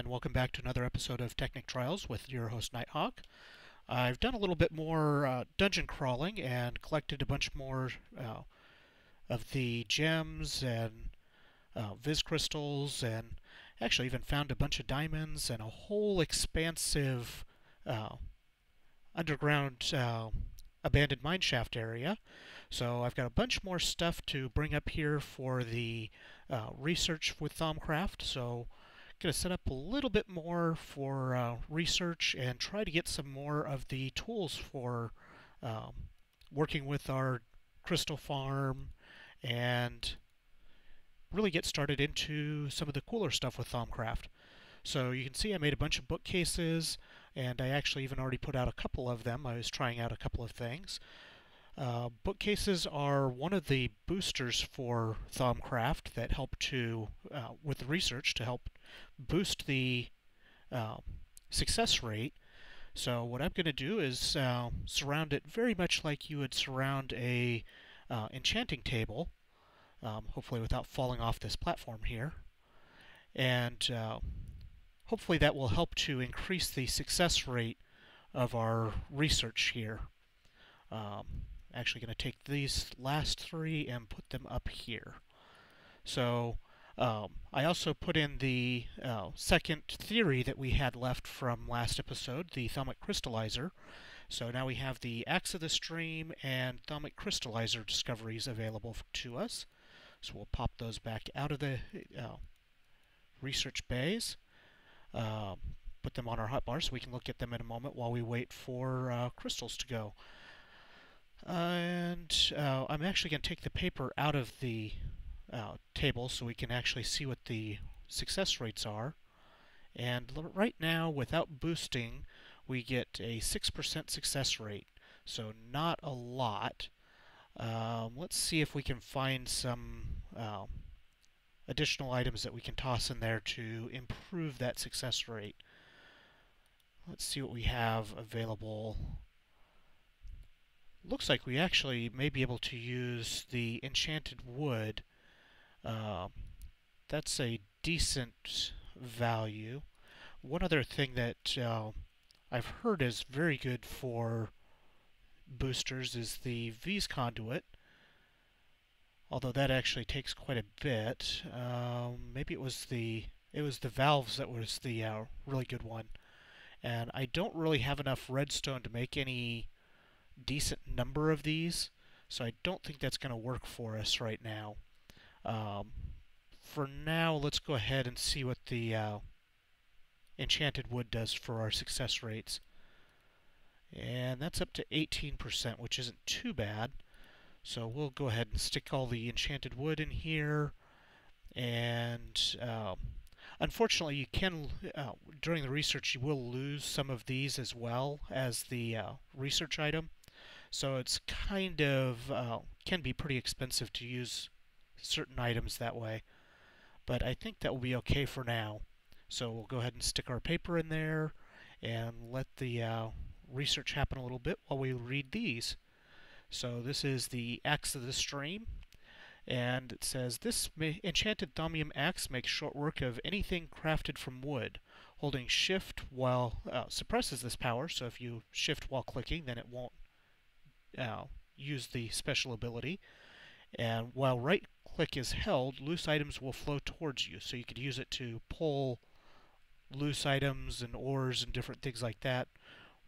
and welcome back to another episode of Technic Trials with your host Nighthawk. I've done a little bit more dungeon crawling and collected a bunch more of the gems and viz crystals, and actually even found a bunch of diamonds and a whole expansive uh, underground abandoned mineshaft area. So I've got a bunch more stuff to bring up here for the research with Thaumcraft. So going to set up a little bit more for research and try to get some more of the tools for um, working with our crystal farm and really get started into some of the cooler stuff with Thaumcraft. So you can see I made a bunch of bookcases, and I actually even already put out a couple of them. I was trying out a couple of things. Bookcases are one of the boosters for Thaumcraft that help to, with the research, to help boost the uh, success rate. So what I'm going to do is surround it very much like you would surround a enchanting table, hopefully without falling off this platform here. And hopefully that will help to increase the success rate of our research here. Actually going to take these last three and put them up here. So I also put in the second theory that we had left from last episode, the Thaumic Crystallizer. So now we have the Axe of the Stream and Thaumic Crystallizer discoveries available to us. So we'll pop those back out of the research bays. Put them on our hotbar so we can look at them in a moment while we wait for crystals to go. And I'm actually going to take the paper out of the table so we can actually see what the success rates are. And right now, without boosting, we get a 6% success rate, so not a lot. Let's see if we can find some additional items that we can toss in there to improve that success rate. Let's see what we have available. Looks like we actually may be able to use the enchanted wood. That's a decent value. One other thing that I've heard is very good for boosters is the V's conduit, although that actually takes quite a bit. Maybe it was the valves that was the really good one, and I don't really have enough redstone to make any decent number of these, so I don't think that's going to work for us right now. For now, let's go ahead and see what the enchanted wood does for our success rates. And that's up to 18%, which isn't too bad. So we'll go ahead and stick all the enchanted wood in here. And unfortunately, you can, during the research, you will lose some of these as well as the research item. So it's kind of, can be pretty expensive to use certain items that way. But I think that will be okay for now. So we'll go ahead and stick our paper in there and let the research happen a little bit while we read these. So this is the Axe of the Stream, and it says, this enchanted thaumium axe makes short work of anything crafted from wood. Holding shift while suppresses this power, so if you shift while clicking, then it won't use the special ability. And while right click is held, loose items will flow towards you, so you could use it to pull loose items and ores and different things like that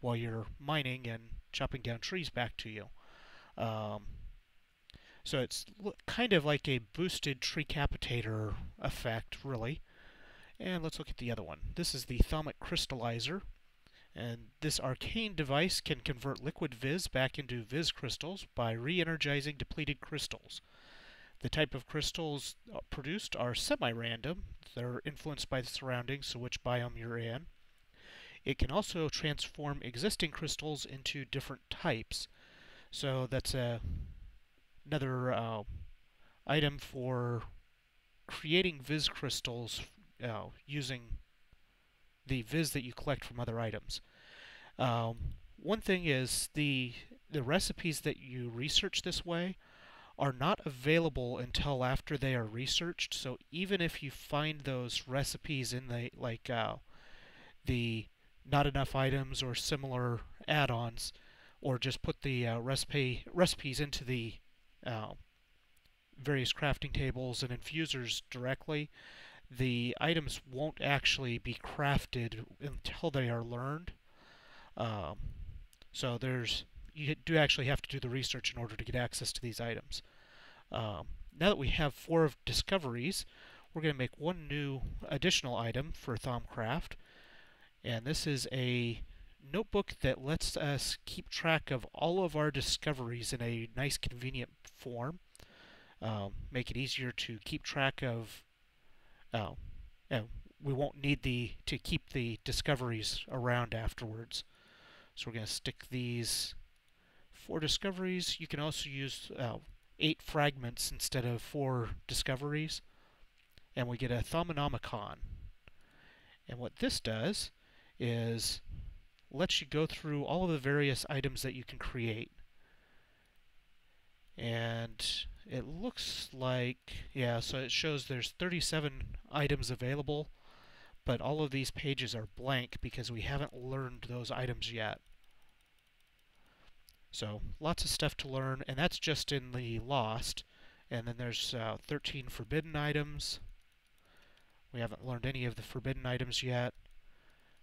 while you're mining and chopping down trees back to you. So it's kind of like a boosted tree capitator effect, really. And let's look at the other one. This is the Thaumic Crystallizer. And this arcane device can convert liquid viz back into viz crystals by re-energizing depleted crystals. The type of crystals produced are semi-random. They're influenced by the surroundings, so which biome you're in. It can also transform existing crystals into different types. So that's another item for creating viz crystals using the viz that you collect from other items. One thing is the recipes that you research this way are not available until after they are researched. So even if you find those recipes in the not enough items or similar add-ons, or just put the recipes into the uh, various crafting tables and infusers directly, the items won't actually be crafted until they are learned. Um, so you do actually have to do the research in order to get access to these items. Now that we have 4 discoveries, we're going to make one new additional item for Thaumcraft, and this is a notebook that lets us keep track of all of our discoveries in a nice, convenient form. Make it easier to keep track of. Uh, we won't need to keep the discoveries around afterwards. So we're going to stick these 4 discoveries. You can also use 8 fragments instead of 4 discoveries, and we get a Thaumanomicon. And what this does is lets you go through all of the various items that you can create. And it looks like, yeah, so it shows there's 37 items available, but all of these pages are blank because we haven't learned those items yet. So lots of stuff to learn, and that's just in the Lost. And then there's 13 forbidden items. We haven't learned any of the forbidden items yet.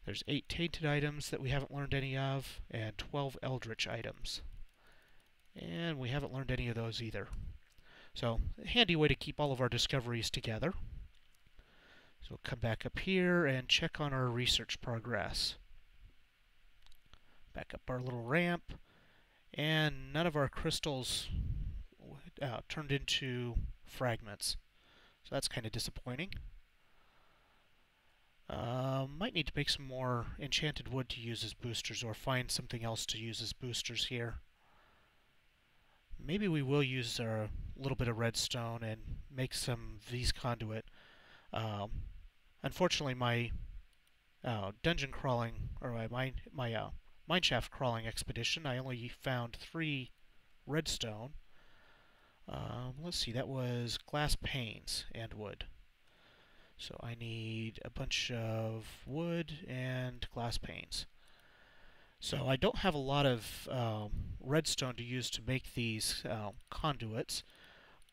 There's 8 tainted items that we haven't learned any of, and 12 eldritch items. And we haven't learned any of those either. So, a handy way to keep all of our discoveries together. So we'll come back up here and check on our research progress. Back up our little ramp, and none of our crystals turned into fragments. So that's kind of disappointing. Might need to make some more enchanted wood to use as boosters, or find something else to use as boosters here. Maybe we will use a little bit of redstone and make some V's conduit. Unfortunately, my dungeon crawling, or my mineshaft crawling expedition, I only found 3 redstone. Let's see, that was glass panes and wood. So I need a bunch of wood and glass panes. So I don't have a lot of redstone to use to make these conduits,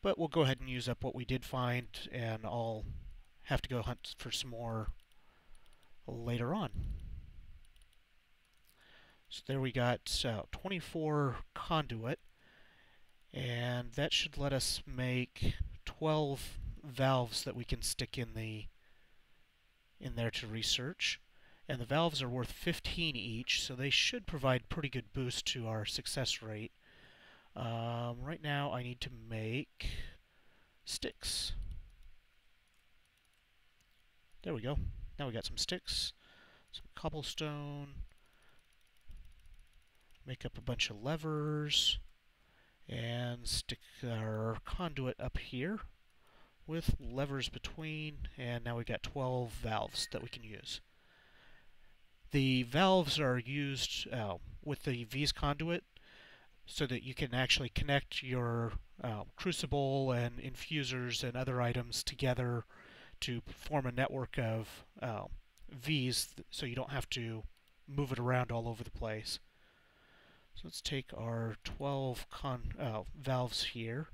but we'll go ahead and use up what we did find, and I'll have to go hunt for some more later on. So there we got 24 conduit, and that should let us make 12 valves that we can stick in there to research. And the valves are worth 15 each, so they should provide pretty good boost to our success rate. Right now I need to make sticks. There we go. Now we got some sticks, some cobblestone, make up a bunch of levers, and stick our conduit up here with levers between, and now we got 12 valves that we can use. The valves are used with the V's conduit so that you can actually connect your crucible and infusers and other items together to form a network of V's, so you don't have to move it around all over the place. So let's take our 12 valves here.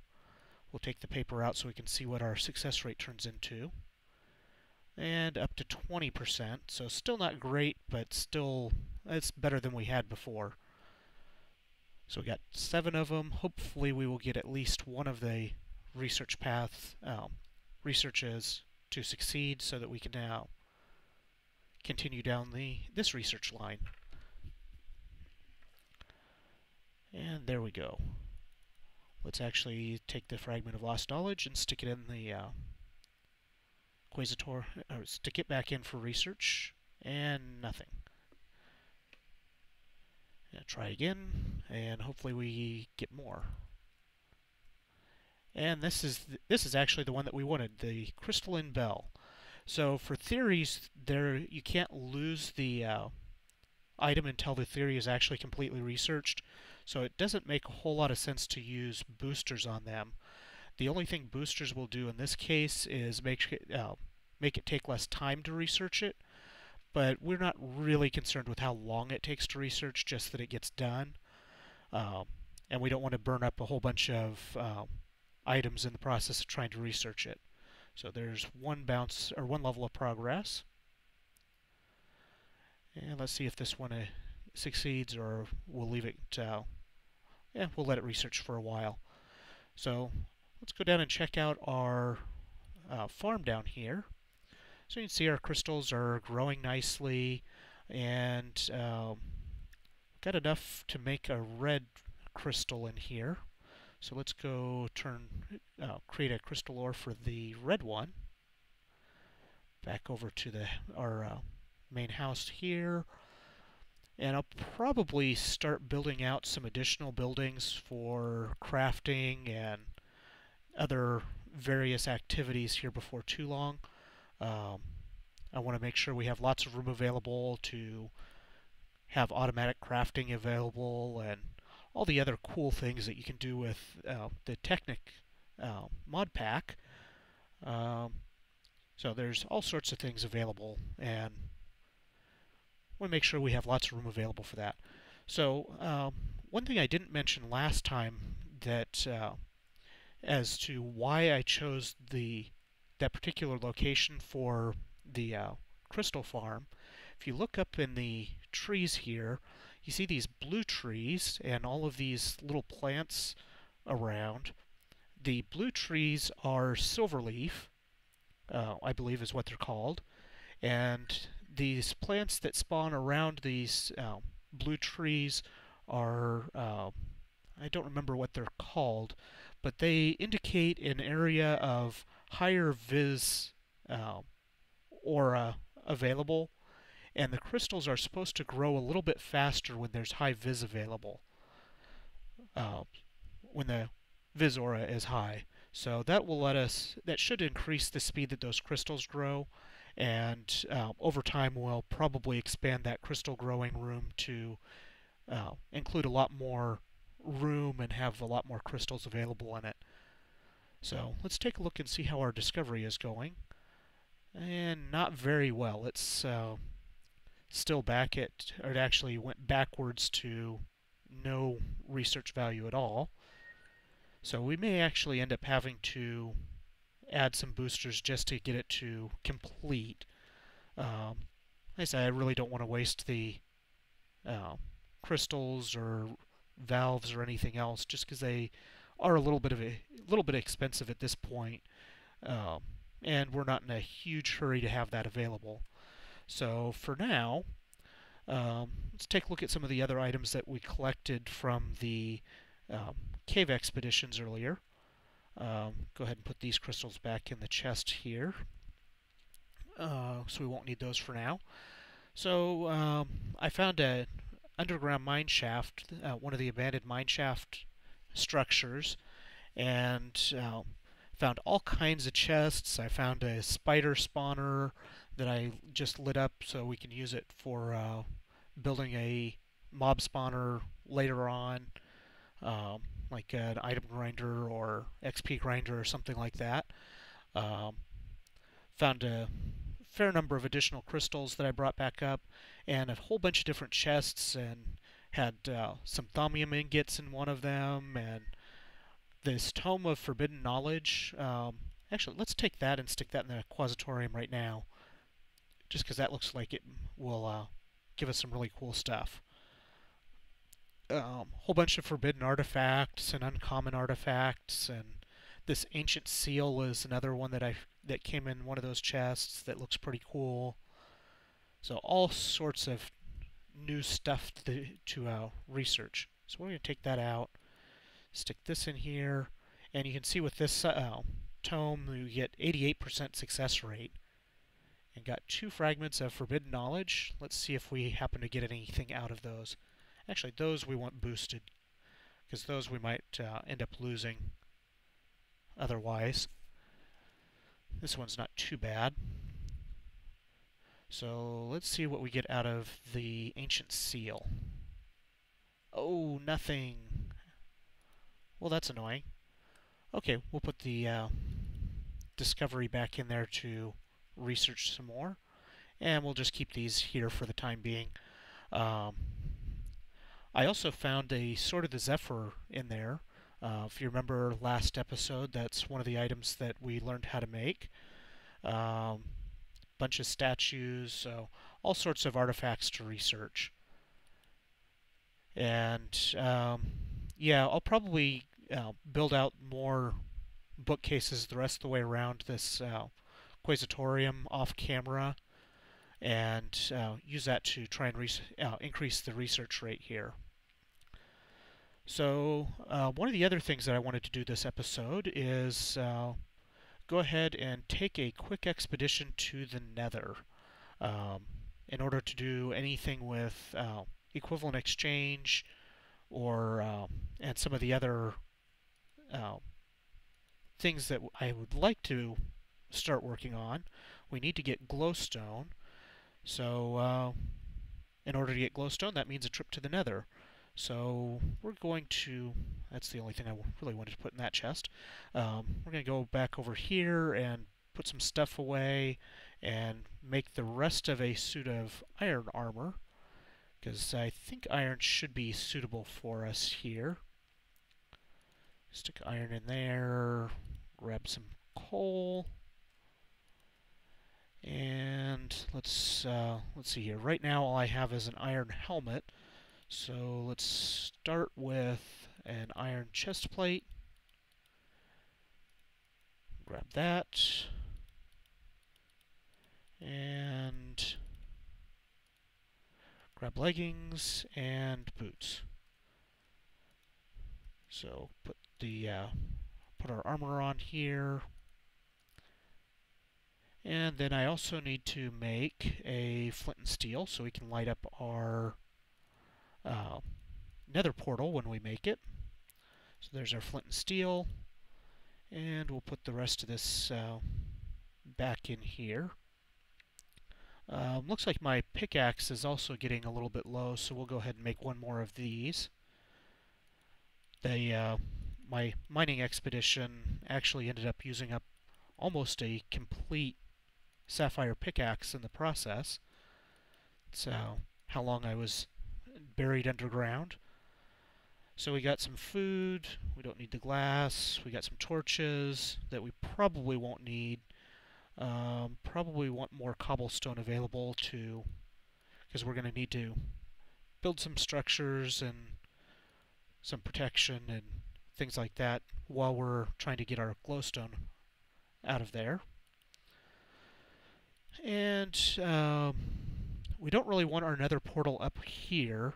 We'll take the paper out so we can see what our success rate turns into. And up to 20%, so still not great, but still it's better than we had before. So we got 7 of them. Hopefully we will get at least one of the research paths, researches to succeed, so that we can now continue down this research line. And there we go. Let's actually take the fragment of lost knowledge and stick it in the Quasar, or stick it back in for research, and nothing. Try again, and hopefully we get more. And this is actually the one that we wanted, the crystalline bell. So for theories, you can't lose the item until the theory is actually completely researched. So it doesn't make a whole lot of sense to use boosters on them. The only thing boosters will do in this case is make it take less time to research it, but we're not really concerned with how long it takes to research, just that it gets done. Um, and we don't want to burn up a whole bunch of items in the process of trying to research it. So there's one level of progress. And let's see if this one succeeds, or we'll leave it. We'll let it research for a while. So let's go down and check out our farm down here. So you can see our crystals are growing nicely, and got enough to make a red crystal in here. So let's go create a crystal ore for the red one. Back over to our main house here. And I'll probably start building out some additional buildings for crafting and other various activities here before too long. I want to make sure we have lots of room available to have automatic crafting available and all the other cool things that you can do with the Technic mod pack. So there's all sorts of things available, and want to make sure we have lots of room available for that. So one thing I didn't mention last time, that as to why I chose that particular location for the crystal farm. If you look up in the trees here, you see these blue trees and all of these little plants around. The blue trees are silverleaf, I believe is what they're called, and these plants that spawn around these blue trees are, I don't remember what they're called, but they indicate an area of higher Viz aura available, and the crystals are supposed to grow a little bit faster when there's high Viz available, when the Viz aura is high. So that should increase the speed that those crystals grow, and over time we'll probably expand that crystal growing room to include a lot more room and have a lot more crystals available in it. So let's take a look and see how our discovery is going. And not very well. It's still back or it actually went backwards to no research value at all. So we may actually end up having to add some boosters just to get it to complete. Like I said, I really don't want to waste the crystals or valves or anything else, just because they are a little bit expensive at this point, and we're not in a huge hurry to have that available. So for now, let's take a look at some of the other items that we collected from the cave expeditions earlier. Go ahead and put these crystals back in the chest here, so we won't need those for now. So I found an underground mine shaft, one of the abandoned mine shaft structures, and found all kinds of chests. I found a spider spawner that I just lit up so we can use it for building a mob spawner later on, like an item grinder or XP grinder or something like that. Found a fair number of additional crystals that I brought back up, and a whole bunch of different chests, and had some thaumium ingots in one of them, and this tome of forbidden knowledge. Actually, let's take that and stick that in the quasitorium right now, just because that looks like it will give us some really cool stuff. Whole bunch of forbidden artifacts and uncommon artifacts, and this ancient seal is another one that came in one of those chests that looks pretty cool. So all sorts of new stuff to research. So we're going to take that out, stick this in here, and you can see with this tome you get 88% success rate, and got 2 fragments of forbidden knowledge. Let's see if we happen to get anything out of those. Actually, those we want boosted, because those we might end up losing otherwise. This one's not too bad. So let's see what we get out of the ancient seal. Oh, nothing. Well, that's annoying. Okay, we'll put the discovery back in there to research some more. And we'll just keep these here for the time being. Um, I also found a Sword of the Zephyr in there. If you remember last episode, that's one of the items that we learned how to make. Bunch of statues, so all sorts of artifacts to research. And yeah, I'll probably build out more bookcases the rest of the way around this Quasitorium off camera and use that to try and increase the research rate here. So one of the other things that I wanted to do this episode is go ahead and take a quick expedition to the Nether in order to do anything with equivalent exchange or and some of the other uh, things that I would like to start working on. We need to get glowstone. So in order to get glowstone, that means a trip to the Nether. So we're going to, that's the only thing I really wanted to put in that chest. We're going to go back over here and put some stuff away and make the rest of a suit of iron armor, because I think iron should be suitable for us here. Stick iron in there, grab some coal, and let's see here. Right now all I have is an iron helmet. So let's start with an iron chest plate. Grab that. And grab leggings and boots. So put our armor on here. And then I also need to make a flint and steel so we can light up our Nether portal when we make it. So there's our flint and steel, and we'll put the rest of this back in here. Looks like my pickaxe is also getting a little bit low, so we'll go ahead and make one more of these. My mining expedition actually ended up using up almost a complete sapphire pickaxe in the process. So how long I was buried underground. So we got some food, we don't need the glass, we got some torches that we probably won't need. Probably want more cobblestone available to, because we're going to need to build some structures and some protection and things like that while we're trying to get our glowstone out of there. And we don't really want our nether portal up here.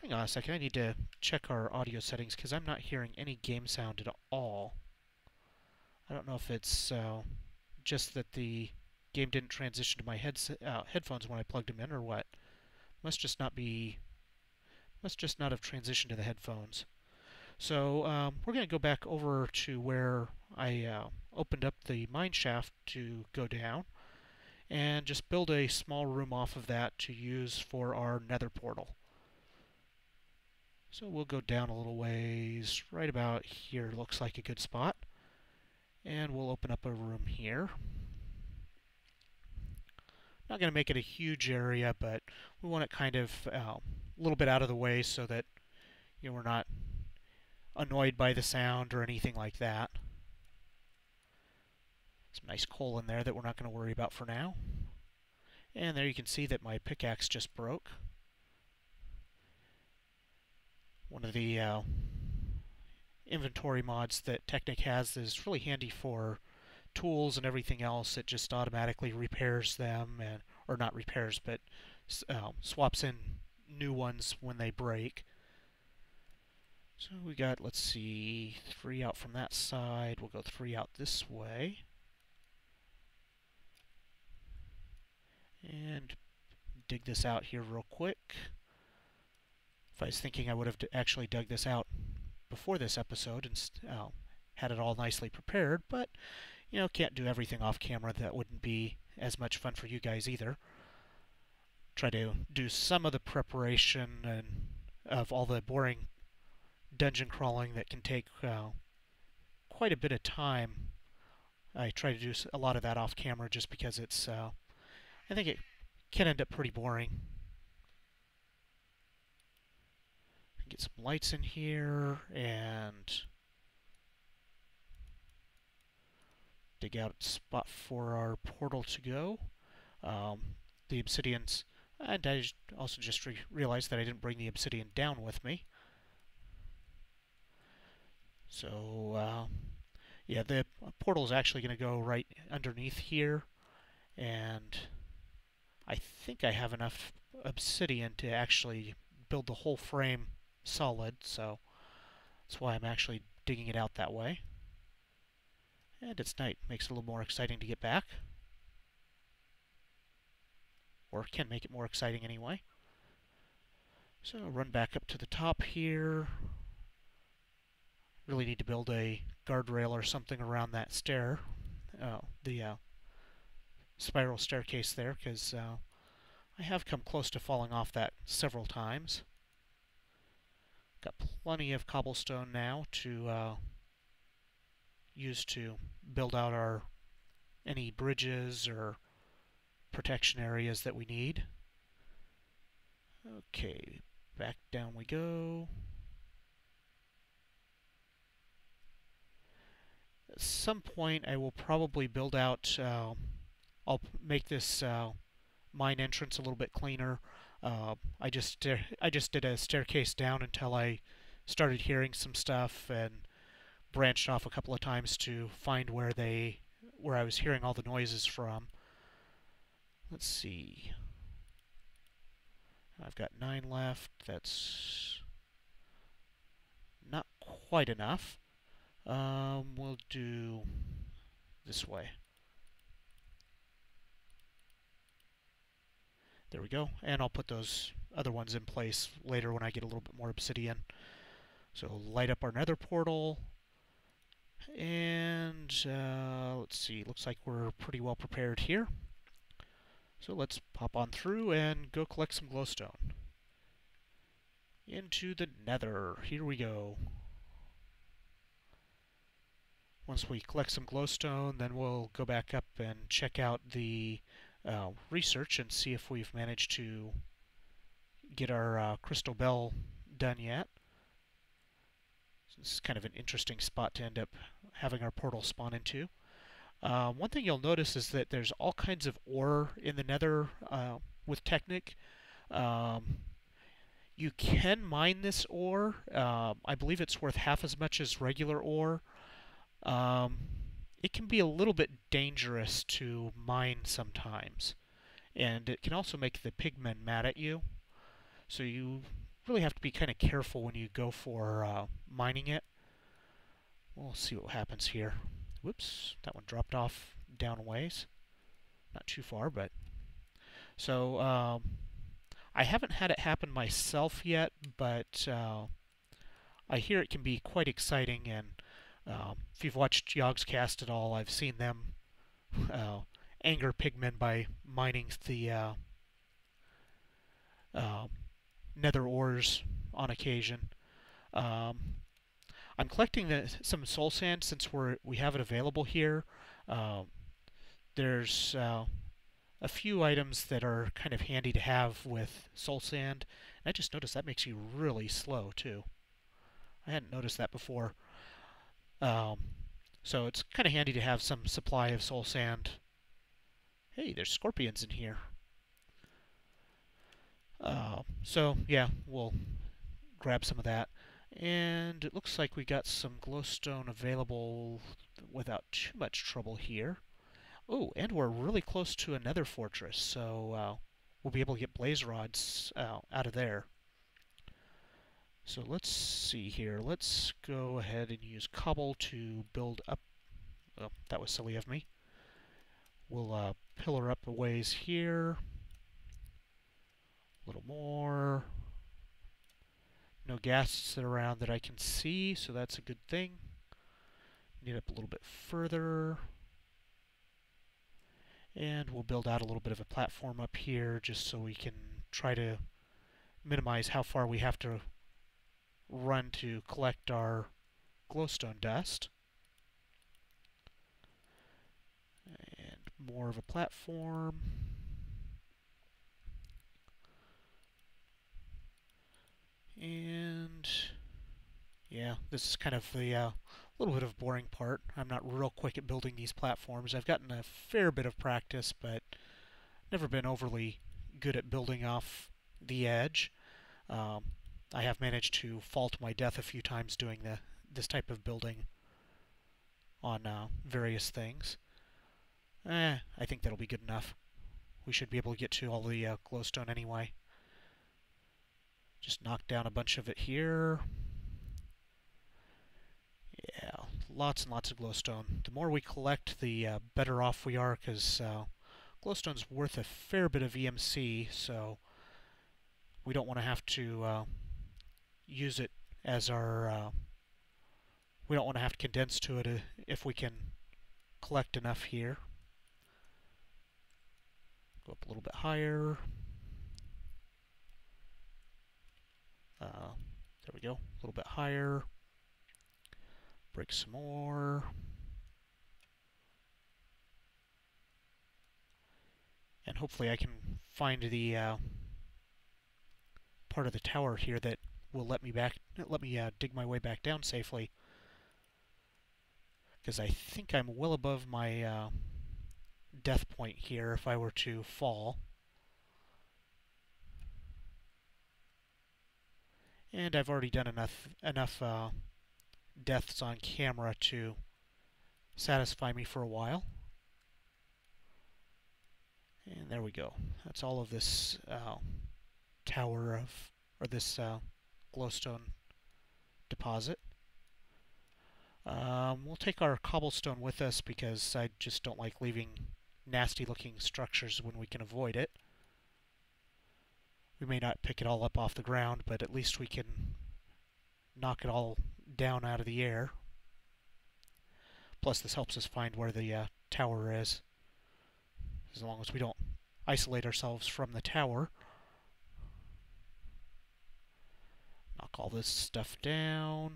Hang on a second, I need to check our audio settings because I'm not hearing any game sound at all. I don't know if it's just that the game didn't transition to my headphones when I plugged them in or what. Must just not have transitioned to the headphones. So we're going to go back over to where I opened up the mine shaft to go down and just build a small room off of that to use for our nether portal. So we'll go down a little ways. Right about here looks like a good spot. And we'll open up a room here. Not going to make it a huge area, but we want it kind of a little bit out of the way so that we're not annoyed by the sound or anything like that. Some nice coal in there that we're not going to worry about for now. And there you can see that my pickaxe just broke. One of the inventory mods that Technic has is really handy for tools and everything else. It just automatically repairs them, or not repairs, but swaps in new ones when they break. So we got, let's see, 3 out from that side. We'll go 3 out this way. And dig this out here real quick. If I was thinking I would have actually dug this out before this episode and had it all nicely prepared, but can't do everything off camera. That wouldn't be as much fun for you guys either. Try to do some of the preparation and of all the boring dungeon crawling that can take quite a bit of time. I try to do a lot of that off camera just because it's, I think it can end up pretty boring. Get some lights in here and dig out a spot for our portal to go. The obsidians, and I also just realized that I didn't bring the obsidian down with me. So, yeah, the portal is actually going to go right underneath here, and I think I have enough obsidian to actually build the whole frame solid, so that's why I'm actually digging it out that way. And it's night. Makes it a little more exciting to get back. Or can make it more exciting anyway. So run back up to the top here. Really need to build a guardrail or something around that stair. The spiral staircase there, because I have come close to falling off that several times. Got plenty of cobblestone now to use to build out our any bridges or protection areas that we need. Okay, back down we go. At some point I will probably build out, I'll make this mine entrance a little bit cleaner. I just did a staircase down until I started hearing some stuff and branched off a couple of times to find where I was hearing all the noises from. Let's see. I've got 9 left. That's not quite enough. We'll do this way. There we go. And I'll put those other ones in place later when I get a little bit more obsidian. So light up our nether portal. And let's see. Looks like we're pretty well prepared here. So let's pop on through and go collect some glowstone. Into the nether. Here we go. Once we collect some glowstone, then we'll go back up and check out the research and see if we've managed to get our crystal bell done yet. So this is kind of an interesting spot to end up having our portal spawn into. One thing you'll notice is that there's all kinds of ore in the nether with Technic. You can mine this ore. I believe it's worth half as much as regular ore. It can be a little bit dangerous to mine sometimes, and it can also make the pigmen mad at you. So you really have to be kind of careful when you go for mining it. We'll see what happens here. Whoops, that one dropped off down a ways. Not too far, but... So, I haven't had it happen myself yet, but I hear it can be quite exciting, and if you've watched Yogscast at all, I've seen them anger pigmen by mining the nether ores on occasion. I'm collecting some soul sand since we have it available here. There's a few items that are kind of handy to have with soul sand. And I just noticed that makes you really slow too. I hadn't noticed that before. So it's kind of handy to have some supply of soul sand. Hey, there's scorpions in here. So yeah, we'll grab some of that. And it looks like we got some glowstone available without too much trouble here. Oh, and we're really close to another fortress, so we'll be able to get blaze rods out of there. So let's see here. Let's go ahead and use cobble to build up. Oh, that was silly of me. We'll pillar up a ways here. A little more. No ghasts around that I can see, so that's a good thing. Need up a little bit further. And we'll build out a little bit of a platform up here just so we can try to minimize how far we have to run to collect our glowstone dust. And more of a platform. And yeah, this is kind of the little bit of boring part. I'm not real quick at building these platforms. I've gotten a fair bit of practice, but never been overly good at building off the edge. I have managed to fall to my death a few times doing this type of building on various things. I think that'll be good enough. We should be able to get to all the glowstone anyway. Just knock down a bunch of it here. Yeah, lots and lots of glowstone. The more we collect, the better off we are, because glowstone's worth a fair bit of EMC, so we don't want to have to use it as our... we don't want to have to condense to it if we can collect enough here. Go up a little bit higher. There we go, a little bit higher. Break some more. And hopefully I can find the part of the tower here that will let me dig my way back down safely. Because I think I'm well above my death point here if I were to fall. And I've already done enough deaths on camera to satisfy me for a while. And there we go. That's all of this tower of, or this glowstone deposit. We'll take our cobblestone with us because I just don't like leaving nasty looking structures when we can avoid it. We may not pick it all up off the ground, but at least we can knock it all down out of the air. Plus this helps us find where the tower is, as long as we don't isolate ourselves from the tower. Knock all this stuff down.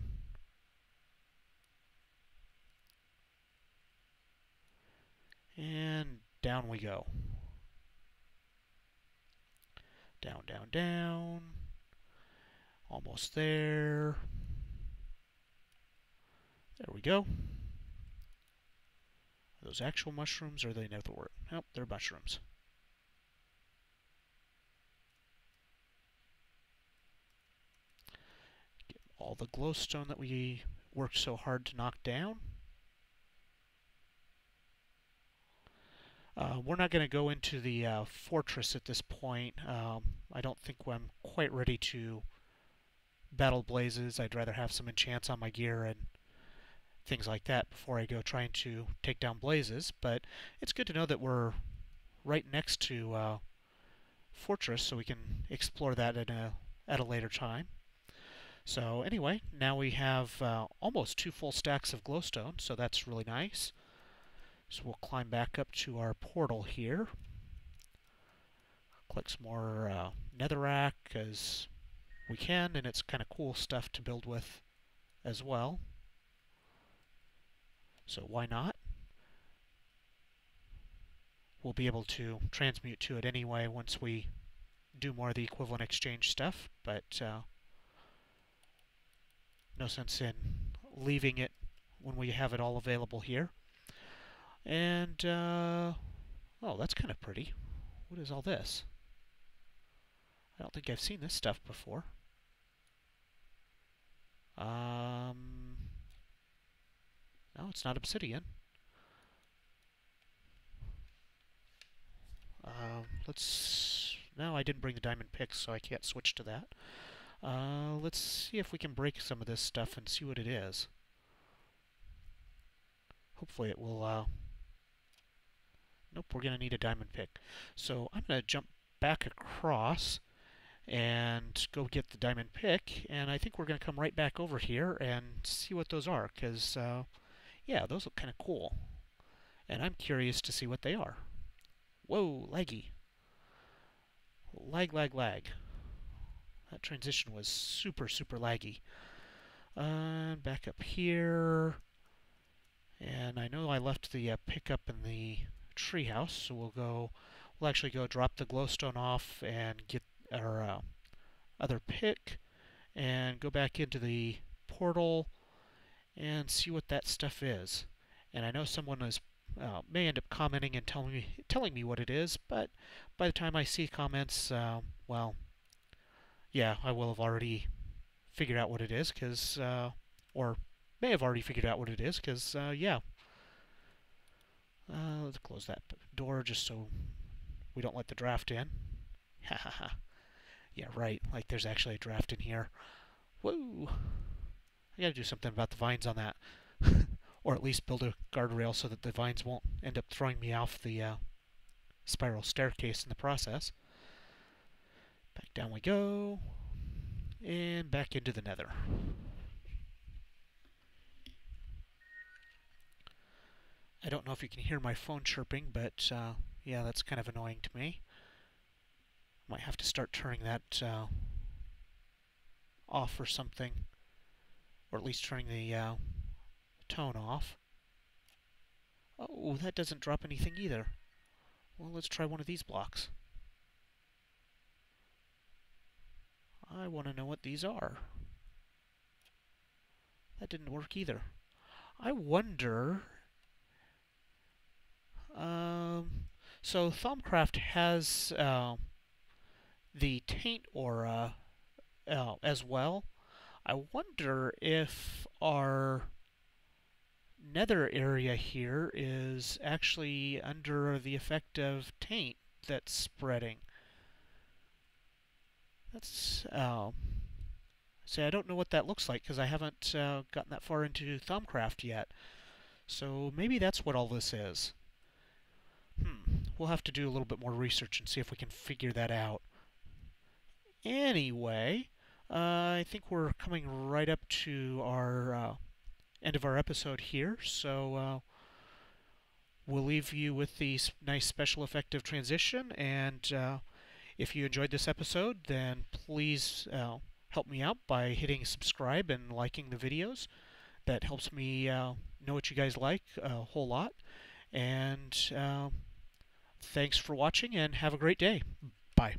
And down we go. Down, down, down. Almost there. There we go. Are those actual mushrooms or are they netherwort? Nope, they're mushrooms. Get all the glowstone that we worked so hard to knock down. We're not going to go into the fortress at this point. I don't think I'm quite ready to battle blazes. I'd rather have some enchants on my gear and things like that before I go trying to take down blazes. But it's good to know that we're right next to fortress, so we can explore that at a later time. So anyway, now we have almost 2 full stacks of glowstone, so that's really nice. So we'll climb back up to our portal here. Collect some more netherrack as we can, and it's kind of cool stuff to build with as well. So why not? We'll be able to transmute to it anyway once we do more of the equivalent exchange stuff, but no sense in leaving it when we have it all available here. And, oh, that's kind of pretty. What is all this? I don't think I've seen this stuff before. No, it's not obsidian. No, I didn't bring the diamond picks, so I can't switch to that. Let's see if we can break some of this stuff and see what it is. Hopefully it will, nope, we're going to need a diamond pick. So I'm going to jump back across and go get the diamond pick, and I think we're going to come right back over here and see what those are, because, yeah, those look kind of cool. And I'm curious to see what they are. Whoa, laggy. Lag, lag, lag. That transition was super, super laggy. Back up here. And I know I left the pickup in the treehouse, so we'll actually go drop the glowstone off and get our other pick and go back into the portal and see what that stuff is. And I know someone may end up commenting and telling me what it is, but by the time I see comments, well, yeah, I will have already figured out what it is, or may have already figured out what it is, yeah. Let's close that door just so we don't let the draft in. Ha ha ha. Yeah, right. Like there's actually a draft in here. Whoa. I gotta do something about the vines on that. Or at least build a guardrail so that the vines won't end up throwing me off the spiral staircase in the process. Back down we go. And back into the Nether. I don't know if you can hear my phone chirping, but yeah, that's kind of annoying to me. Might have to start turning that off or something. Or at least turning the tone off. Oh, that doesn't drop anything either. Well, let's try one of these blocks. I want to know what these are. That didn't work either. I wonder... so Thaumcraft has the taint aura as well. I wonder if our nether area here is actually under the effect of taint that's spreading. That's see, I don't know what that looks like because I haven't gotten that far into Thaumcraft yet. So maybe that's what all this is. We'll have to do a little bit more research and see if we can figure that out. Anyway, I think we're coming right up to our end of our episode here, so we'll leave you with the nice special effect of transition, and if you enjoyed this episode, then please help me out by hitting subscribe and liking the videos. That helps me know what you guys like a whole lot. And thanks for watching and have a great day. Bye.